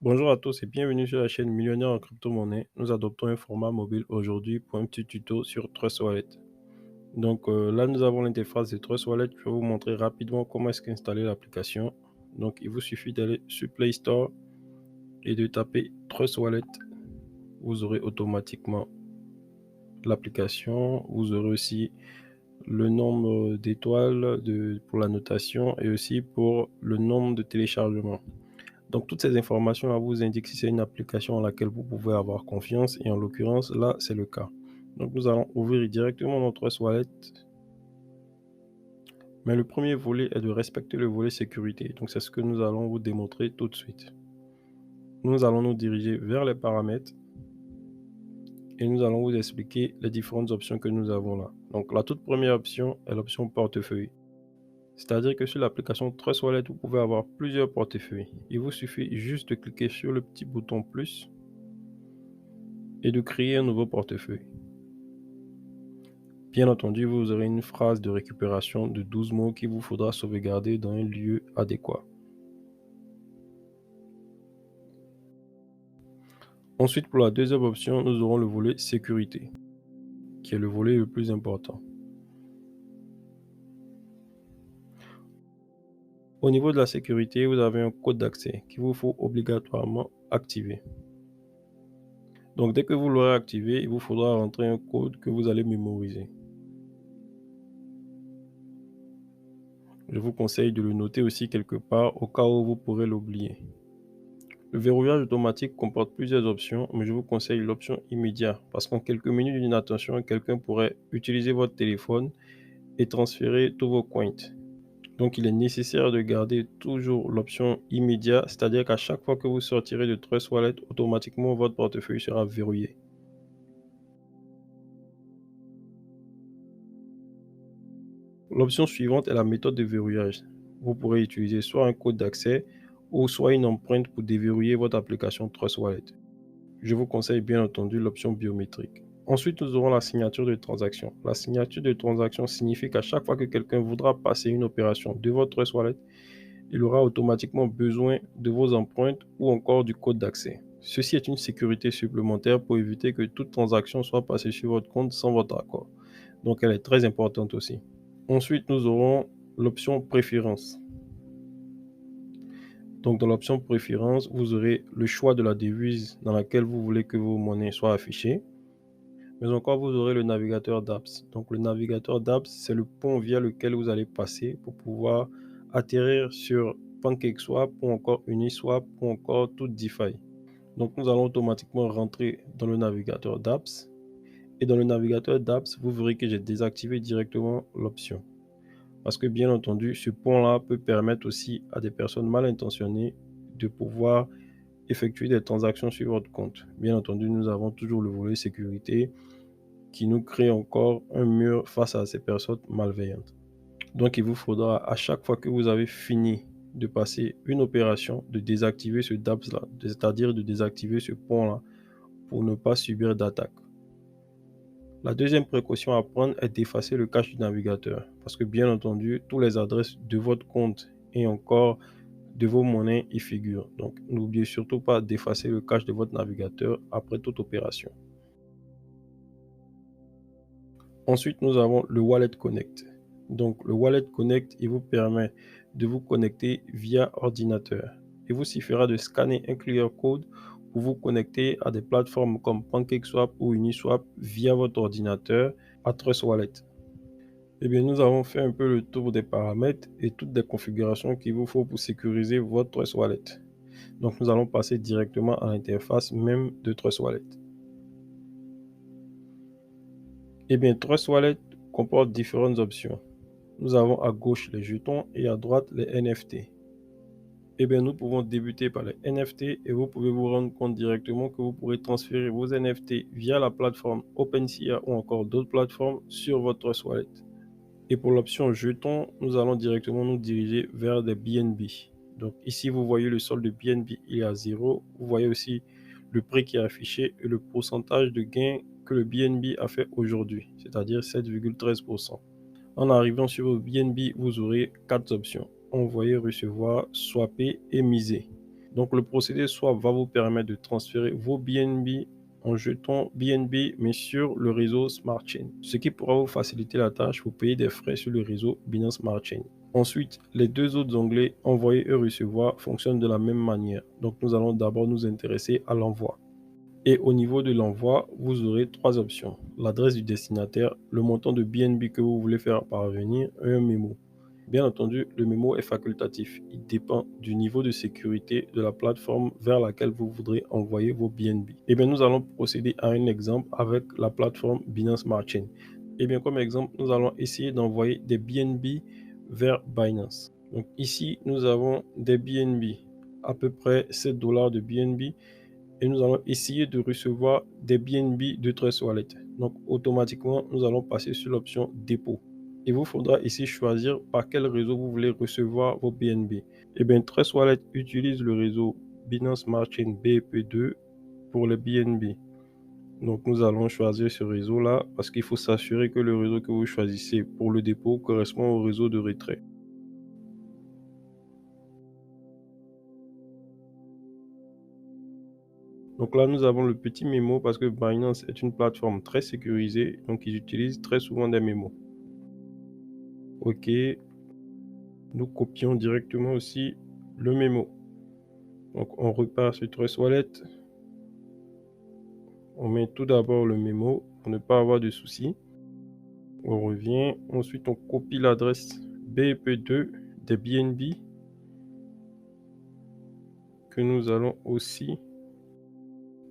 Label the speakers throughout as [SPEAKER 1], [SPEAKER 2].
[SPEAKER 1] Bonjour à tous et bienvenue sur la chaîne Millionnaire en crypto-monnaie. Nous adoptons un format mobile aujourd'hui pour un petit tuto sur Trust Wallet. Là, nous avons l'interface de Trust Wallet. Je vais vous montrer rapidement comment est-ce qu'installer l'application. Donc, il vous suffit d'aller sur Play Store et de taper Trust Wallet. Vous aurez automatiquement l'application. Vous aurez aussi le nombre d'étoiles pour la notation et aussi pour le nombre de téléchargements. Donc, toutes ces informations-là vous indiquent si c'est une application en laquelle vous pouvez avoir confiance et en l'occurrence, là, c'est le cas. Donc, nous allons ouvrir directement notre Wallet, mais le premier volet est de respecter le volet sécurité. Donc, c'est ce que nous allons vous démontrer tout de suite. Nous allons nous diriger vers les paramètres et nous allons vous expliquer les différentes options que nous avons là. Donc, la toute première option est l'option portefeuille. C'est-à-dire que sur l'application Trust Wallet, vous pouvez avoir plusieurs portefeuilles. Il vous suffit juste de cliquer sur le petit bouton plus et de créer un nouveau portefeuille. Bien entendu, vous aurez une phrase de récupération de 12 mots qu'il vous faudra sauvegarder dans un lieu adéquat. Ensuite, pour la deuxième option, nous aurons le volet sécurité, qui est le volet le plus important. Au niveau de la sécurité, vous avez un code d'accès qu'il vous faut obligatoirement activer. Donc, dès que vous l'aurez activé, il vous faudra rentrer un code que vous allez mémoriser. Je vous conseille de le noter aussi quelque part au cas où vous pourrez l'oublier. Le verrouillage automatique comporte plusieurs options, mais je vous conseille l'option immédiat parce qu'en quelques minutes d'inattention, quelqu'un pourrait utiliser votre téléphone et transférer tous vos coins. Donc, il est nécessaire de garder toujours l'option immédiat, c'est-à-dire qu'à chaque fois que vous sortirez de Trust Wallet, automatiquement votre portefeuille sera verrouillé. L'option suivante est la méthode de verrouillage. Vous pourrez utiliser soit un code d'accès ou soit une empreinte pour déverrouiller votre application Trust Wallet. Je vous conseille bien entendu l'option biométrique. Ensuite, nous aurons la signature de transaction. La signature de transaction signifie qu'à chaque fois que quelqu'un voudra passer une opération de votre wallet, il aura automatiquement besoin de vos empreintes ou encore du code d'accès. Ceci est une sécurité supplémentaire pour éviter que toute transaction soit passée sur votre compte sans votre accord. Donc, elle est très importante aussi. Ensuite, nous aurons l'option préférence. Donc, dans l'option préférence, vous aurez le choix de la devise dans laquelle vous voulez que vos monnaies soient affichées. Mais encore, vous aurez le navigateur d'apps. Donc, le navigateur d'apps, c'est le pont via lequel vous allez passer pour pouvoir atterrir sur PancakeSwap ou encore Uniswap ou encore tout DeFi. Donc, nous allons automatiquement rentrer dans le navigateur d'apps. Et dans le navigateur d'apps, vous verrez que j'ai désactivé directement l'option. Parce que bien entendu, ce pont-là peut permettre aussi à des personnes mal intentionnées de pouvoir effectuer des transactions sur votre compte. Bien entendu, nous avons toujours le volet sécurité qui nous crée encore un mur face à ces personnes malveillantes. Donc, il vous faudra à chaque fois que vous avez fini de passer une opération, de désactiver ce DApps-là, c'est-à-dire de désactiver ce pont-là pour ne pas subir d'attaque. La deuxième précaution à prendre est d'effacer le cache du navigateur parce que bien entendu, toutes les adresses de votre compte et encore de vos monnaies y figurent. Donc, n'oubliez surtout pas d'effacer le cache de votre navigateur après toute opération. Ensuite, nous avons le Wallet Connect. Donc, le Wallet Connect, il vous permet de vous connecter via ordinateur. Il vous suffira de scanner un QR code pour vous connecter à des plateformes comme PancakeSwap ou Uniswap via votre ordinateur à Trust Wallet. Eh bien, nous avons fait un peu le tour des paramètres et toutes les configurations qu'il vous faut pour sécuriser votre Trust Wallet. Donc, nous allons passer directement à l'interface même de Trust Wallet. Eh bien, Trust Wallet comporte différentes options. Nous avons à gauche les jetons et à droite les NFT. Eh bien, nous pouvons débuter par les NFT et vous pouvez vous rendre compte directement que vous pourrez transférer vos NFT via la plateforme OpenSea ou encore d'autres plateformes sur votre Trust Wallet. Et pour l'option jetons, nous allons directement nous diriger vers des BNB. Donc ici, vous voyez le solde de BNB, il est à 0. Vous voyez aussi le prix qui est affiché et le pourcentage de gain que le BNB a fait aujourd'hui, c'est-à-dire 7,13%. En arrivant sur vos BNB, vous aurez 4 options. Envoyer, recevoir, swapper et miser. Donc, le procédé swap va vous permettre de transférer vos BNB en jetons BNB, mais sur le réseau Smart Chain, ce qui pourra vous faciliter la tâche pour payer des frais sur le réseau Binance Smart Chain. Ensuite, les deux autres onglets envoyer et recevoir fonctionnent de la même manière. Donc, nous allons d'abord nous intéresser à l'envoi. Et au niveau de l'envoi, vous aurez trois options. L'adresse du destinataire, le montant de BNB que vous voulez faire parvenir et un mémo. Bien entendu, le mémo est facultatif. Il dépend du niveau de sécurité de la plateforme vers laquelle vous voudrez envoyer vos BNB. Et bien, nous allons procéder à un exemple avec la plateforme Binance Smart Chain. Et bien, comme exemple, nous allons essayer d'envoyer des BNB vers Binance. Donc ici, nous avons des BNB, à peu près 7 $ de BNB. Et nous allons essayer de recevoir des BNB de Trust Wallet. Donc, automatiquement, nous allons passer sur l'option dépôt. Il vous faudra ici choisir par quel réseau vous voulez recevoir vos BNB. Et bien, Trust Wallet utilise le réseau Binance Smart Chain BEP2 pour les BNB. Donc, nous allons choisir ce réseau-là parce qu'il faut s'assurer que le réseau que vous choisissez pour le dépôt correspond au réseau de retrait. Donc là, nous avons le petit mémo parce que Binance est une plateforme très sécurisée, donc ils utilisent très souvent des mémos. OK, nous copions directement aussi le mémo. Donc on repart sur Trust Wallet. On met tout d'abord le mémo pour ne pas avoir de soucis. On revient. Ensuite, on copie l'adresse BEP2 des BNB que nous allons aussi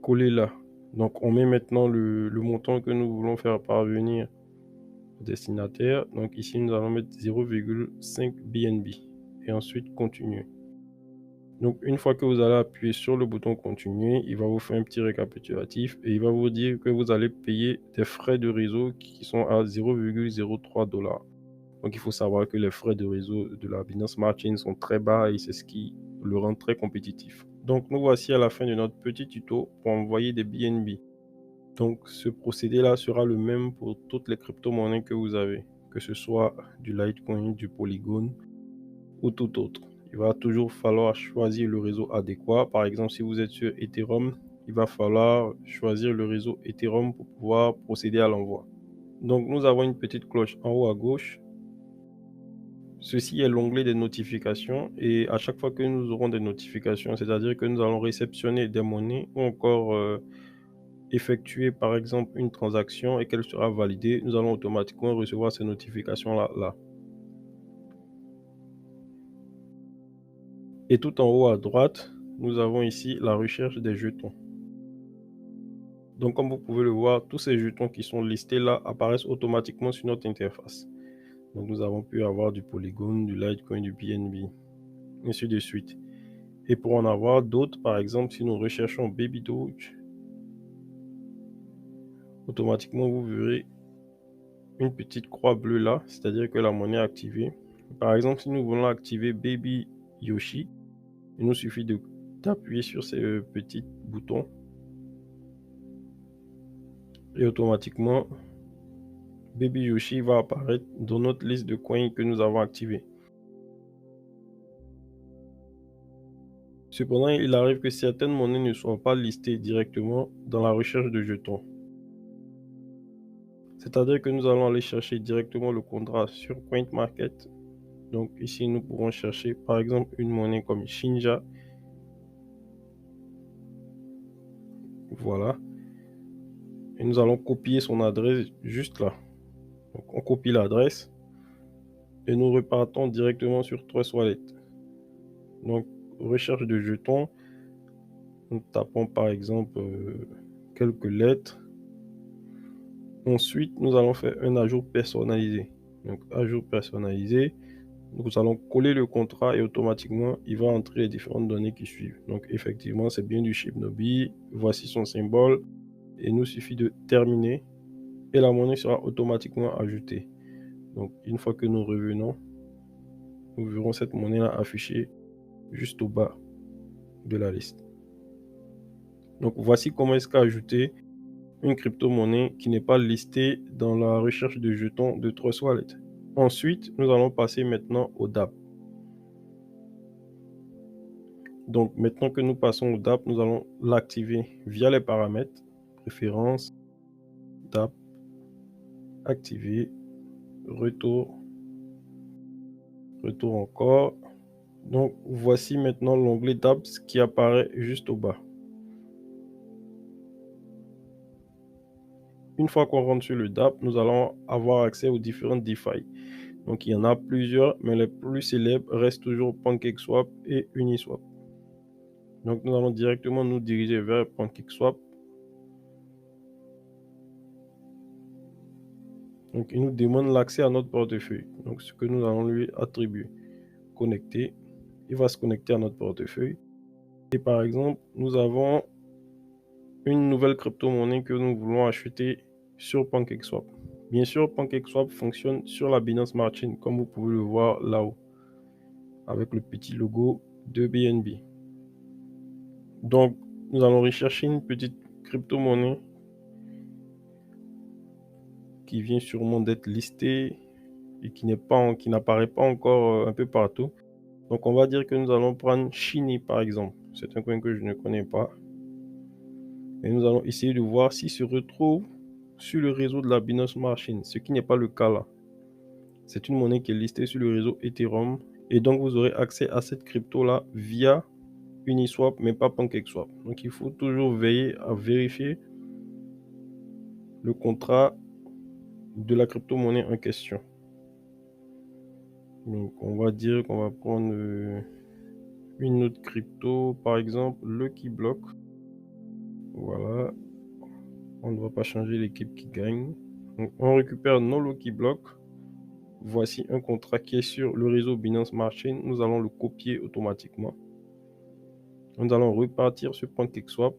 [SPEAKER 1] coller là. Donc on met maintenant le montant que nous voulons faire parvenir au destinataire. Donc ici, nous allons mettre 0,5 BNB et ensuite continuer. Donc une fois que vous allez appuyer sur le bouton continuer, il va vous faire un petit récapitulatif et il va vous dire que vous allez payer des frais de réseau qui sont à 0,03 $. Donc il faut savoir que les frais de réseau de la Binance Smart Chain sont très bas et c'est ce qui le rend très compétitif. Donc nous voici à la fin de notre petit tuto pour envoyer des BNB. Donc ce procédé-là sera le même pour toutes les crypto-monnaies que vous avez, que ce soit du Litecoin, du Polygon ou tout autre. Il va toujours falloir choisir le réseau adéquat. Par exemple, si vous êtes sur Ethereum, il va falloir choisir le réseau Ethereum pour pouvoir procéder à l'envoi. Donc nous avons une petite cloche en haut à gauche. Ceci est l'onglet des notifications et à chaque fois que nous aurons des notifications, c'est-à-dire que nous allons réceptionner des monnaies ou encore effectuer par exemple une transaction et qu'elle sera validée, nous allons automatiquement recevoir ces notifications là. Et tout en haut à droite, nous avons ici la recherche des jetons. Donc comme vous pouvez le voir, tous ces jetons qui sont listés là apparaissent automatiquement sur notre interface. Donc nous avons pu avoir du Polygon, du Litecoin, du BNB, ainsi de suite. Et pour en avoir d'autres, par exemple, si nous recherchons Baby Doge, automatiquement vous verrez une petite croix bleue là, c'est-à-dire que la monnaie est activée. Par exemple, si nous voulons activer Baby Yoshi, il nous suffit d'appuyer sur ces petits boutons et automatiquement Baby Yoshi va apparaître dans notre liste de coins que nous avons activés. Cependant, il arrive que certaines monnaies ne soient pas listées directement dans la recherche de jetons. C'est-à-dire que nous allons aller chercher directement le contrat sur CoinMarket. Donc ici, nous pourrons chercher par exemple une monnaie comme Shinja. Voilà. Et nous allons copier son adresse juste là. Donc on copie l'adresse et nous repartons directement sur Trust Wallet. Donc recherche de jetons. Nous tapons par exemple quelques lettres. Ensuite, nous allons faire un ajout personnalisé. Donc ajout personnalisé. Nous allons coller le contrat et automatiquement, il va entrer les différentes données qui suivent. Donc effectivement, c'est bien du Shibnobi. Voici son symbole. Et il nous suffit de terminer et la monnaie sera automatiquement ajoutée. Donc une fois que nous revenons, nous verrons cette monnaie là affichée juste au bas de la liste. Donc voici comment est-ce qu'ajouter une crypto-monnaie qui n'est pas listée dans la recherche de jetons de Trust Wallet. Ensuite, nous allons passer maintenant au DApp. Donc maintenant que nous passons au DApp, nous allons l'activer via les paramètres, préférences, DApp, activer, retour, retour encore. Donc voici maintenant l'onglet DApps qui apparaît juste au bas. Une fois qu'on rentre sur le DApp, nous allons avoir accès aux différentes DeFi. Donc il y en a plusieurs, mais les plus célèbres restent toujours PancakeSwap et Uniswap. Donc nous allons directement nous diriger vers PancakeSwap. Donc il nous demande l'accès à notre portefeuille. Donc ce que nous allons lui attribuer. Connecter. Il va se connecter à notre portefeuille. Et par exemple, nous avons une nouvelle crypto-monnaie que nous voulons acheter sur PancakeSwap. Bien sûr, PancakeSwap fonctionne sur la Binance Smart Chain, comme vous pouvez le voir là-haut, avec le petit logo de BNB. Donc, nous allons rechercher une petite crypto-monnaie qui vient sûrement d'être listée et qui n'apparaît pas encore un peu partout. Donc, on va dire que nous allons prendre Shiny, par exemple. C'est un coin que je ne connais pas. Et nous allons essayer de voir s'il se retrouve sur le réseau de la Binance Smart Chain, ce qui n'est pas le cas là. C'est une monnaie qui est listée sur le réseau Ethereum et donc vous aurez accès à cette crypto là via Uniswap mais pas PancakeSwap. Donc il faut toujours veiller à vérifier le contrat de la crypto-monnaie en question. Donc on va dire qu'on va prendre une autre crypto, par exemple Lucky Block. Voilà, on ne va pas changer l'équipe qui gagne. Donc on récupère nos Lucky Blocks. Voici un contrat qui est sur le réseau Binance Smart Chain. Nous allons le copier automatiquement. Nous allons repartir sur PancakeSwap.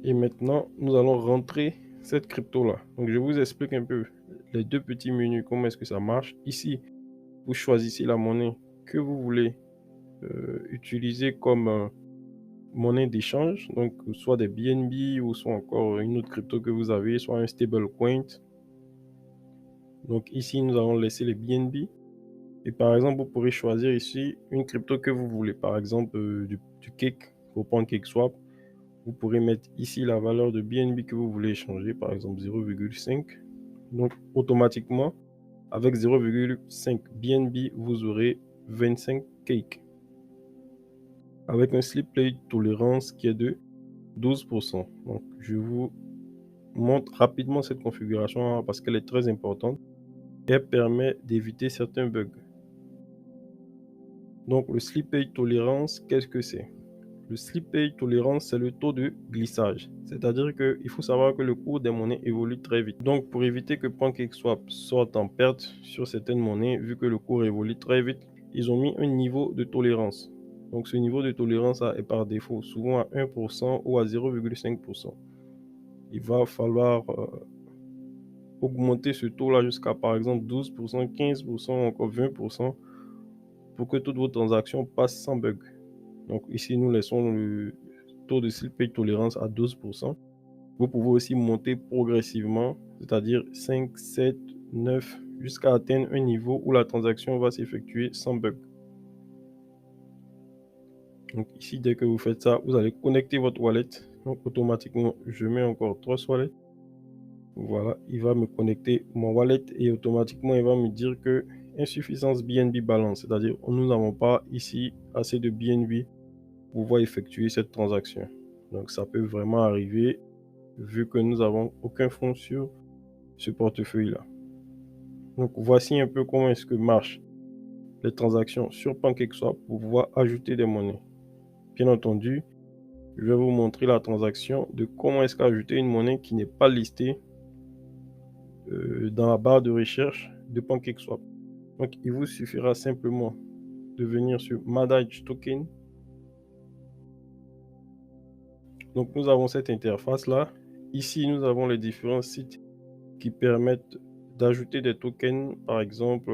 [SPEAKER 1] Et maintenant, nous allons rentrer cette crypto-là. Donc, je vous explique un peu les deux petits menus, comment est-ce que ça marche. Ici, vous choisissez la monnaie que vous voulez utiliser comme monnaie d'échange. Donc, soit des BNB ou soit encore une autre crypto que vous avez, soit un stablecoin. Donc, ici, nous allons laisser les BNB. Et par exemple, vous pourrez choisir ici une crypto que vous voulez. Par exemple, du Cake pour PancakeSwap. Vous pourrez mettre ici la valeur de BNB que vous voulez échanger, par exemple 0,5. Donc, automatiquement, avec 0,5 BNB, vous aurez 25 Cake. Avec un slip play tolérance qui est de 12%. Donc, je vous montre rapidement cette configuration parce qu'elle est très importante. Elle permet d'éviter certains bugs. Donc, le slip play tolérance, qu'est-ce que c'est? Le slip pay tolérance, c'est le taux de glissage. C'est-à-dire qu'il faut savoir que le cours des monnaies évolue très vite. Donc, pour éviter que PancakeSwap sorte en perte sur certaines monnaies, vu que le cours évolue très vite, ils ont mis un niveau de tolérance. Donc, ce niveau de tolérance est par défaut, souvent à 1% ou à 0,5%. Il va falloir augmenter ce taux-là jusqu'à, par exemple, 12%, 15%, encore 20% pour que toutes vos transactions passent sans bug. Donc ici, nous laissons le taux de slip pay tolérance à 12%. Vous pouvez aussi monter progressivement, c'est-à-dire 5, 7, 9, jusqu'à atteindre un niveau où la transaction va s'effectuer sans bug. Donc ici, dès que vous faites ça, vous allez connecter votre wallet. Donc automatiquement, je mets encore 3 wallets. Voilà, il va me connecter mon wallet et automatiquement, il va me dire que insuffisance BNB balance, c'est-à-dire nous n'avons pas ici assez de BNB pour pouvoir effectuer cette transaction. Donc ça peut vraiment arriver vu que nous n'avons aucun fonds sur ce portefeuille-là. Donc voici un peu comment est-ce que marchent les transactions sur PancakeSwap pour pouvoir ajouter des monnaies. Bien entendu, je vais vous montrer la transaction de comment est-ce qu'ajouter une monnaie qui n'est pas listée dans la barre de recherche de PancakeSwap. Donc il vous suffira simplement de venir sur Manage Token. Donc nous avons cette interface là. Ici nous avons les différents sites qui permettent d'ajouter des tokens. Par exemple,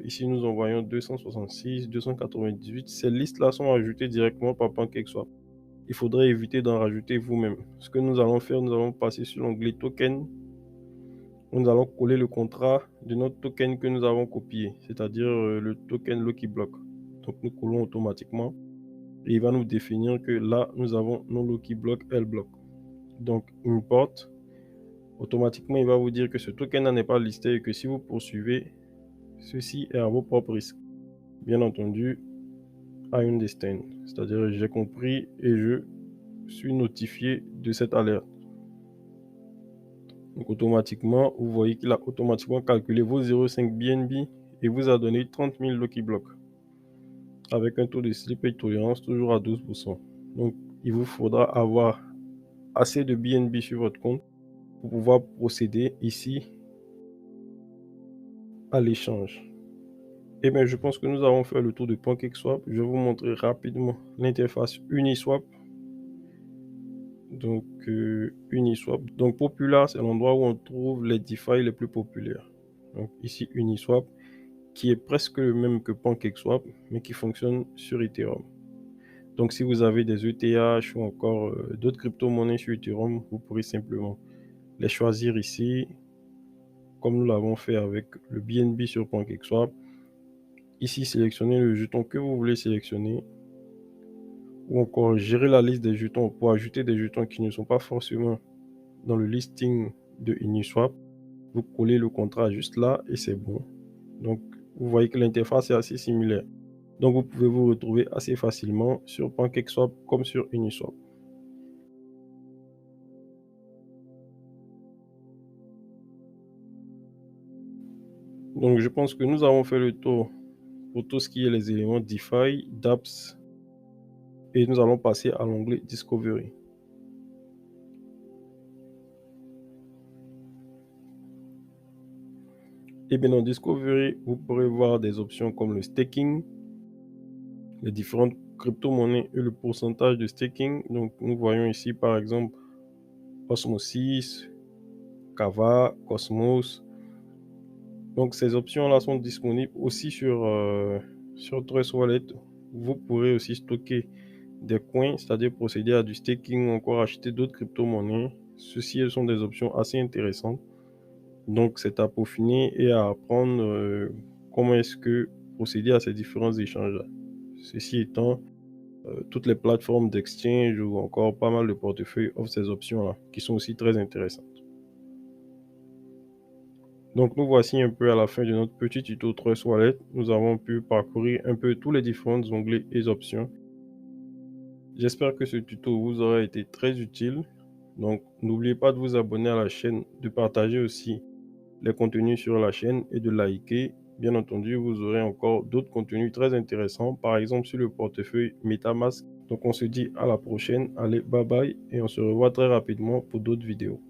[SPEAKER 1] ici nous en voyons 266, 298. Ces listes là sont ajoutées directement par PancakeSwap. Il faudrait éviter d'en rajouter vous-même. Ce que nous allons faire, nous allons passer sur l'onglet token. nous allons coller le contrat de notre token que nous avons copié, c'est-à-dire le token Lucky Block. Donc nous collons automatiquement et il va nous définir que là, nous avons nos Lucky Block L block. Donc import, automatiquement, il va vous dire que ce token n'est pas listé et que si vous poursuivez, ceci est à vos propres risques. Bien entendu, I understand, c'est-à-dire j'ai compris et je suis notifié de cette alerte. Donc automatiquement, vous voyez qu'il a automatiquement calculé vos 0,5 BNB et vous a donné 30 000 Lucky Blocks avec un taux de slippage tolérance toujours à 12%. Donc il vous faudra avoir assez de BNB sur votre compte pour pouvoir procéder ici à l'échange. Et bien je pense que nous avons fait le tour de PancakeSwap. Je vais vous montrer rapidement l'interface Uniswap. Donc Uniswap. Donc Popular, c'est l'endroit où on trouve les DeFi les plus populaires. Donc ici Uniswap, qui est presque le même que PancakeSwap, mais qui fonctionne sur Ethereum. Donc si vous avez des ETH ou encore d'autres crypto-monnaies sur Ethereum, vous pourrez simplement les choisir ici, comme nous l'avons fait avec le BNB sur PancakeSwap. Ici, sélectionnez le jeton que vous voulez sélectionner, ou encore gérer la liste des jetons pour ajouter des jetons qui ne sont pas forcément dans le listing de Uniswap. Vous collez le contrat juste là et c'est bon. Donc vous voyez que l'interface est assez similaire. Donc vous pouvez vous retrouver assez facilement sur PancakeSwap comme sur Uniswap. Donc je pense que nous avons fait le tour pour tout ce qui est les éléments DeFi, dApps, et nous allons passer à l'onglet Discovery. Et bien dans Discovery, vous pourrez voir des options comme le staking, les différentes crypto-monnaies et le pourcentage de staking. Donc nous voyons ici par exemple Osmosis, Kava, Cosmos. Donc ces options-là sont disponibles aussi sur Trust Wallet. Vous pourrez aussi stocker des coins, c'est-à-dire procéder à du staking ou encore acheter d'autres crypto-monnaies. Ceci, elles sont des options assez intéressantes. Donc c'est à peaufiner et à apprendre comment est-ce que procéder à ces différents échanges-là. Ceci étant, toutes les plateformes d'exchange ou encore pas mal de portefeuilles offrent ces options-là qui sont aussi très intéressantes. Donc nous voici un peu à la fin de notre petit tuto Trust Wallet. Nous avons pu parcourir un peu tous les différents onglets et options. J'espère que ce tuto vous aura été très utile. Donc n'oubliez pas de vous abonner à la chaîne, de partager aussi les contenus sur la chaîne et de liker. Bien entendu, vous aurez encore d'autres contenus très intéressants, par exemple sur le portefeuille MetaMask. Donc on se dit à la prochaine. Allez, bye bye et on se revoit très rapidement pour d'autres vidéos.